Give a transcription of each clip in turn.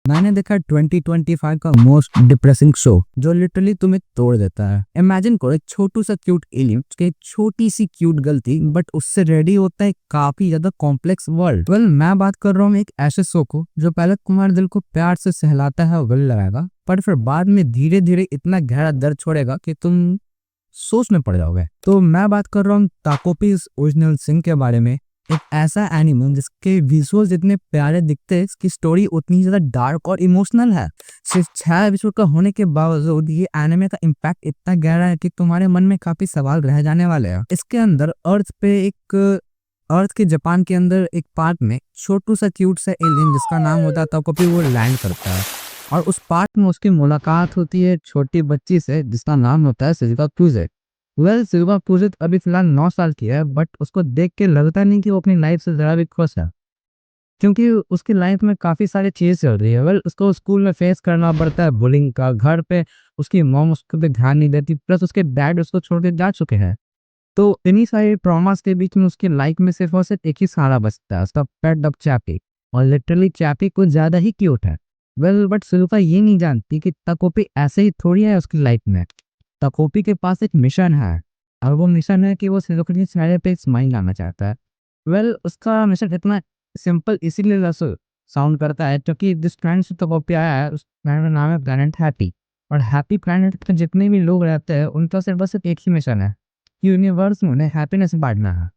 मैंने देखा 2025 का मोस्ट डिप्रेसिंग शो जो लिटरली तुम्हें तोड़ देता है। इमेजिन करो एक छोटू सा क्यूट एलियन के छोटी सी क्यूट गलती बट उससे रेडी होता है काफी ज्यादा कॉम्प्लेक्स वर्ल्ड। मैं बात कर रहा हूँ एक ऐसे शो को जो पहले तुम्हारे दिल को प्यार से सहलाता है और वेल लगाएगा, पर फिर बाद में धीरे धीरे इतना गहरा दर्द छोड़ेगा कि तुम सोच में पड़ जाओगे। तो मैं बात कर रहा हूँ ताकोपीज ओरिजिनल सिन के बारे में। एक ऐसा एनिमल जिसके विजुअल्स इतने प्यारे दिखते हैं, इसकी स्टोरी उतनी ज्यादा डार्क और इमोशनल है। सिर्फ 6 एपिसोड का होने के बावजूद ये एनिमे का इम्पैक्ट इतना गहरा है कि तुम्हारे मन में काफी सवाल रह जाने वाले हैं। इसके अंदर अर्थ के जापान के अंदर एक पार्क में छोटू सा क्यूट सा एलियन जिसका नाम होता है ताकोपी वो लैंड करता है और उस पार्क में उसकी मुलाकात होती है छोटी बच्ची से जिसका नाम होता है शिजुका क्रूजे। शिजुका क्रूजे अभी फिलहाल 9 साल की है, बट उसको देख के लगता नहीं कि वो अपनी लाइफ से जरा भी खुश है, क्योंकि उसकी लाइफ में काफी सारी चीज चल रही है। उसको स्कूल में फेस करना पड़ता है बुलिंग का, घर पे उसकी मॉम उसके पे ध्यान नहीं देती, प्लस उसके डैड उसको छोड़ के जा चुके हैं। तो इन्हीं सारे ट्रॉमास के बीच में उसकी लाइफ में सिर्फ और सिर्फ एक ही सहारा बचता है, उसका पेट डॉग चैपी। और लिटरली चैपी कुछ ज्यादा ही क्यूट है। बट शिजुका ये नहीं जानती कि ताकोपी ऐसे ही थोड़ी है उसकी लाइफ में। ताकोपी के पास एक मिशन है और वो मिशन है कि वो शिजुका के चेहरे पे एक स्माइल लाना चाहता है। उसका मिशन इतना सिंपल इसीलिए साउंड करता है क्योंकि जिस प्लैनेट से ताकोपी आया है उस प्लैनेट का नाम है प्लैनेट हैप्पी। और हैप्पी प्लैनेट पे जितने भी लोग रहते हैं उनका सिर्फ बस एक ही मिशन है, यूनिवर्स में उन्हें हैप्पीनेस बांटना है।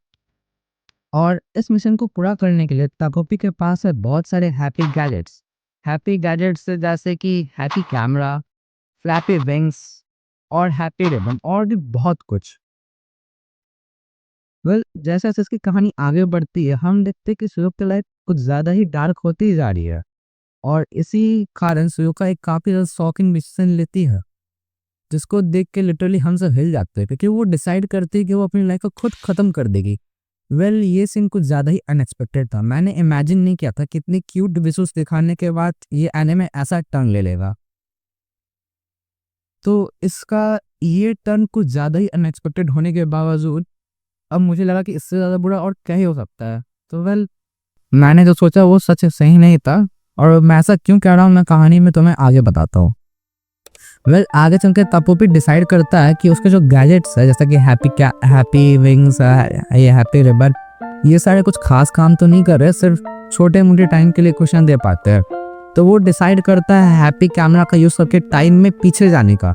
और इस मिशन को पूरा करने के लिए ताकोपी के पास है बहुत सारे हैप्पी गैजेट्स जैसे कि हैप्पी कैमरा, फ्लैपी विंग्स और हैप्पी रिबन और भी बहुत कुछ। जैसे जैसे इसकी कहानी आगे बढ़ती है हम देखते हैं कि शिजुका की लाइफ कुछ ज्यादा ही डार्क होती जा रही है और इसी कारण शिजुका एक काफी ज्यादा शॉकिंग डिसीजन लेती है जिसको देख के लिटरली हम सब हिल जाते हैं, क्योंकि वो डिसाइड करती है कि वो अपनी लाइफ को खुद खत्म कर देगी। ये सीन कुछ ज्यादा ही अनएक्सपेक्टेड था। मैंने इमेजिन नहीं किया था कि इतनी क्यूट विजुअल्स दिखाने के बाद ये एनिमे ऐसा टर्न ले लेगा। तो इसका ये टर्न कुछ ज्यादा ही अनएक्सपेक्टेड होने के बावजूद अब मुझे लगा कि इससे ज्यादा बुरा और क्या ही हो सकता है। तो मैंने जो सोचा वो सच सही नहीं था, और मैं ऐसा क्यों कह रहा हूँ मैं कहानी में तुम्हें आगे बताता हूँ। आगे चल के ताकोपी डिसाइड करता है कि उसके जो गैजेट्स है जैसा कि हैप्पी विंग्स, ये हैप्पी रिबन, ये सारे कुछ खास काम तो नहीं कर रहे, सिर्फ छोटे मोटे टाइम के लिए क्वेश्चन दे पाते हैं। तो वो डिसाइड करता है हैप्पी कैमरा का यूज करके टाइम में पीछे जाने का,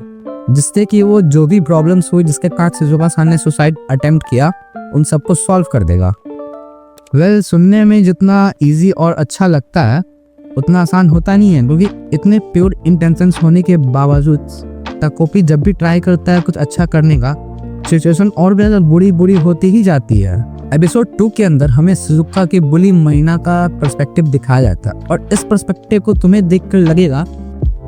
जिससे कि वो जो भी प्रॉब्लम्स हुई जिसके कारण शिजुका ने सुसाइड अटेम्प्ट किया उन सबको सॉल्व कर देगा। सुनने में जितना इजी और अच्छा लगता है उतना आसान होता नहीं है, क्योंकि इतने प्योर इंटेंशंस होने के बावजूद ताकोपी जब भी ट्राई करता है कुछ अच्छा करने का सिचुएशन और भी बुरी बुरी होती ही जाती है। एपिसोड 2 के अंदर हमें शिजुका की बुली महीना का पर्सपेक्टिव दिखाया जाता है और इस पर्सपेक्टिव को तुम्हें देखकर लगेगा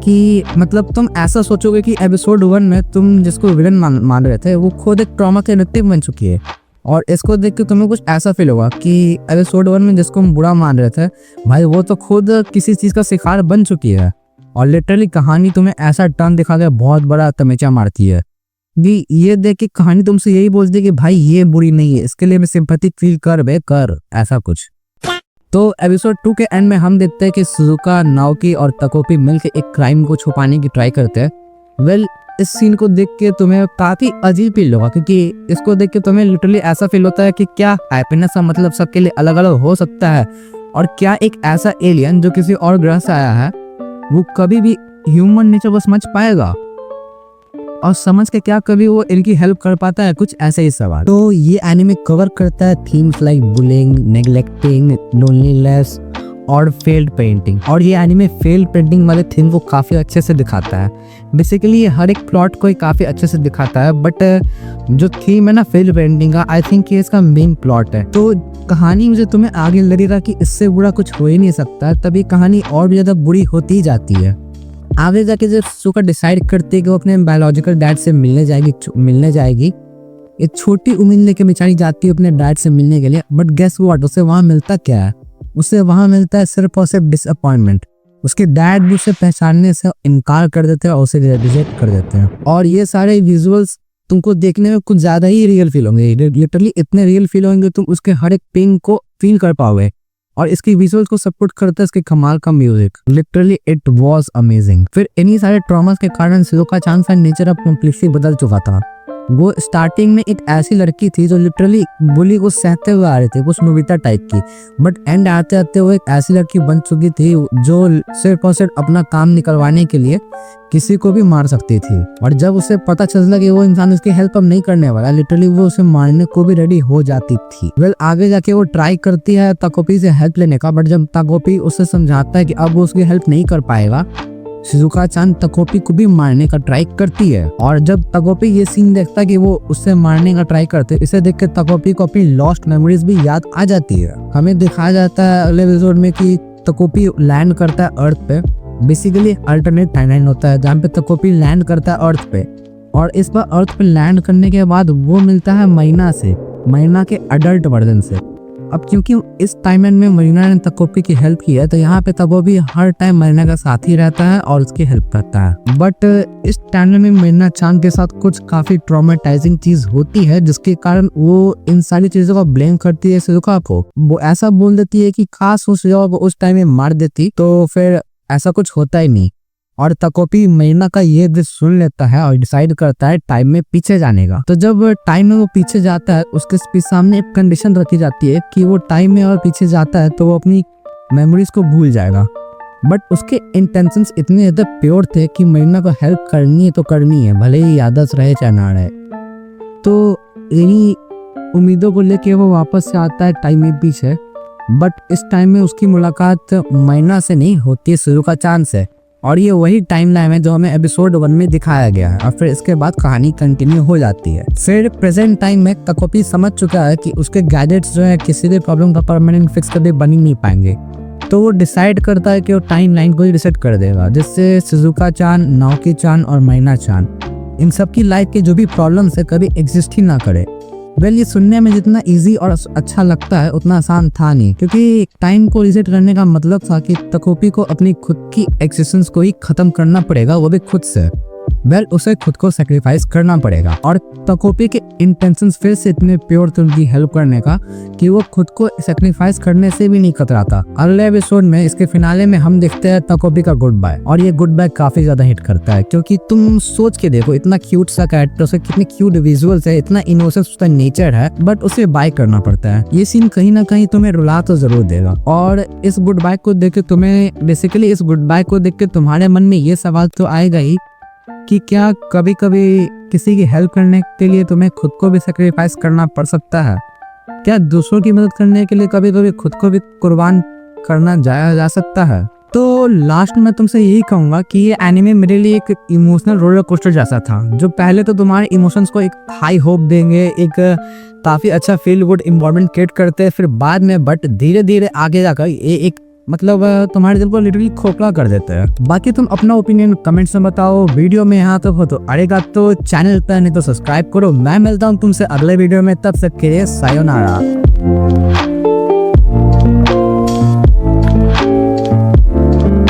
कि मतलब तुम ऐसा सोचोगे कि एपिसोड 1 में तुम जिसको विलन मान रहे थे वो खुद एक ट्रॉमा के विक्टिम बन चुकी है, और इसको देख के तुम्हें कुछ ऐसा फील होगा कि एपिसोड 1 में जिसको हम बुरा मान रहे थे भाई वो तो खुद किसी चीज का शिकार बन चुकी है। और लिटरली कहानी तुम्हें ऐसा टर्न दिखा के बहुत बड़ा तमेचा मारती है कि ये देख के कहानी तुमसे यही बोलती है कि भाई ये बुरी नहीं है, इसके लिए मैं सिंपैथी फील कर ऐसा कुछ। तो एपिसोड 2 के एंड में हम देखते हैं कि शिजुका, नाओकी और ताकोपी मिलकर एक क्राइम को छुपाने की ट्राई करते हैं। इस सीन को देख के तुम्हें काफी अजीब फील होगा, क्योंकि इसको देख के तुम्हें लिटरली ऐसा फील होता है कि क्या हैप्पीनेस का मतलब सबके लिए अलग अलग हो सकता है, और क्या एक ऐसा एलियन जो किसी और ग्रह से आया है वो कभी भी ह्यूमन नेचर को समझ पाएगा, और समझ के क्या कभी वो इनकी हेल्प कर पाता है, कुछ ऐसे ही सवाल। तो ये एनिमे कवर करता है themes like bullying, neglecting, loneliness और फेल्ड पेंटिंग, और ये एनिमे फेल्ड पेंटिंग वाले थीम को काफी अच्छे से दिखाता है। बेसिकली ये हर एक प्लॉट को काफी अच्छे से दिखाता है, बट जो थीम है ना फेल्ड पेंटिंग का, आई थिंक ये इसका मेन प्लॉट है। तो कहानी मुझे तुम्हें आगे लगेगा कि इससे बुरा कुछ हो ही नहीं सकता, तभी कहानी और भी ज्यादा बुरी होती जाती है। आगे जाके जब शिजुका डिसाइड करती है कि वो अपने बायोलॉजिकल डैड से मिलने जाएगी, एक छोटी उम्मीद लेके बेचारी जाती है अपने डैड से मिलने के लिए, बट गेस व्हाट, उसे वहां मिलता क्या है? उसे वहां मिलता है सिर्फ और सिर्फ डिसअपॉइंटमेंट। उसके डैड भी उसे पहचानने से इनकार कर देते हैं और उसे रिजेक्ट कर देते हैं। और ये सारे विजुअल्स तुमको देखने में कुछ ज्यादा ही रियल फील होंगे, लिटरली इतने रियल फील होंगे तुम उसके हर एक पेन को फील कर पाओगे और इसकी विजुअल्स को सपोर्ट करता है इसके कमाल का music. Literally it was amazing. फिर इन्हीं सारे ट्रॉमास के कारण शिज़ुका चान का नेचर अब कम्प्लीटली बदल चुका था। वो स्टार्टिंग में एक ऐसी लड़की थी जो लिटरली बुली को सहते हुए आ रही थी, कुछ नोबिता टाइप की, बट एंड आते आते वो एक ऐसी लड़की बन चुकी थी जो सिर्फ और सिर्फ अपना काम निकलवाने के लिए किसी को भी मार सकती थी। और जब उसे पता चला कि वो इंसान उसकी हेल्प अब नहीं करने वाला, लिटरली वो उसे मारने को भी रेडी हो जाती थी। आगे जाके वो ट्राई करती है ताकोपी से हेल्प लेने का, बट जब ताकोपी उसे समझाता है कि अब वो उसकी हेल्प नहीं कर पाएगा, शिज़ुका चान ताकोपी को भी मारने का ट्राई करती है। और जब ताकोपी ये सीन देखता है कि वो उससे मारने का ट्राई करते, इसे देख के ताकोपी को अपनी लॉस्ट मेमोरीज भी याद आ जाती है। हमें दिखाया जाता है अगले एपिसोड में कि ताकोपी लैंड करता है अर्थ पे। बेसिकली अल्टरनेट टाइमलाइन होता है जहाँ पे ताकोपी लैंड करता है अर्थ पे, और इस बार अर्थ पे लैंड करने के बाद वो मिलता है मरीना से, मरीना के अडल्ट वर्जन से। अब क्योंकि इस टाइमलाइन में मरीना ने ताकोपी की हेल्प की है, तो यहाँ पे ताकोपी हर टाइम मरीना का साथ ही रहता है और उसकी हेल्प करता है। बट इस टाइमलाइन में मरीना चान के साथ कुछ काफी ट्रॉमेटाइजिंग चीज होती है, जिसके कारण वो इन सारी चीजों का ब्लेम करती है शिज़ुका को। वो ऐसा बोल देती है कि काश वो शिज़ुका को उस टाइम में मार देती तो फिर ऐसा कुछ होता ही नहीं। और ताकोपी मरीना का ये दिल सुन लेता है और डिसाइड करता है टाइम में पीछे जाने का। तो जब टाइम में वो पीछे जाता है, उसके सामने एक कंडीशन रखी जाती है कि वो टाइम में और पीछे जाता है तो वो अपनी मेमोरीज को भूल जाएगा। बट उसके इंटेंशंस इतने ज्यादा प्योर थे कि मरीना को हेल्प करनी है तो करनी है, भले ही आदत रहे चाहे ना रहे। तो यही उम्मीदों को लेके वो वापस से आता है टाइम में पीछे। बट इस टाइम में उसकी मुलाकात मरीना से नहीं होती है, शिज़ुका चान से। और ये वही टाइमलाइन है जो हमें एपिसोड 1 में दिखाया गया है, और फिर इसके बाद कहानी कंटिन्यू हो जाती है। फिर प्रेजेंट टाइम में ताकोपी समझ चुका है कि उसके गैजेट्स जो है किसी भी प्रॉब्लम का परमानेंट फिक्स कभी बन ही नहीं पाएंगे। तो वो डिसाइड करता है कि वो टाइमलाइन को ही रिसेट कर देगा, जिससे शिज़ुका चान, नाओकी चान और मरीना चान इन सब की लाइफ के जो भी प्रॉब्लम्स है कभी एग्जिस्ट ही ना करे। ये सुनने में जितना इजी और अच्छा लगता है उतना आसान था नहीं, क्योंकि टाइम को रिसेट करने का मतलब था कि ताकोपी को अपनी खुद की एक्सिस्टेंस को ही खत्म करना पड़ेगा, वो भी खुद से। उसे खुद को सेक्रीफाइस करना पड़ेगा। और ताकोपी के इंटेंशंस फिर से इतने प्योर थे उनकी हेल्प करने का कि वो खुद को सेक्रीफाइस करने से भी नहीं कतराता। अगले एपिसोड में इसके फिनाले में हम देखते हैं ताकोपी का गुड बाय, और ये गुड बाय काफी ज्यादा हिट करता है, क्योंकि तुम सोच के देखो, इतना क्यूट सा कैरेक्टर, उसके कितने क्यूट विजुअल्स है, इतना इनोसेंस उसका नेचर है, बट उसे बाय करना पड़ता है। ये सीन कहीं ना कहीं तुम्हें रुला तो जरूर देगा। और इस गुड बाय को देख के तुम्हारे मन में ये सवाल तो आएगा ही कि क्या कभी कभी किसी की हेल्प करने के लिए तुम्हें खुद को भी सैक्रिफाइस करना पड़ सकता है? क्या दूसरों की मदद करने के लिए कभी कभी खुद को भी कुर्बान करना जाया जा सकता है? तो लास्ट में तुमसे यही कहूंगा कि ये एनिमे मेरे लिए एक इमोशनल रोलर कोस्टर जैसा था, जो पहले तो तुम्हारे इमोशंस को एक हाई होप देंगे, एक काफी अच्छा फील गुड इन्वायरमेंट क्रिएट करते हैं, फिर बाद में बट धीरे धीरे आगे जाकर ये एक तुम्हारे दिल को लिटरली खोखला कर देते हैं। बाकी तुम अपना ओपिनियन कमेंट्स में बताओ। वीडियो में यहाँ तक हो तो अड़ेगा तो चैनल पर नहीं तो सब्सक्राइब करो। मैं मिलता हूँ तुमसे अगले वीडियो में, तब तक के लिए सायोनारा।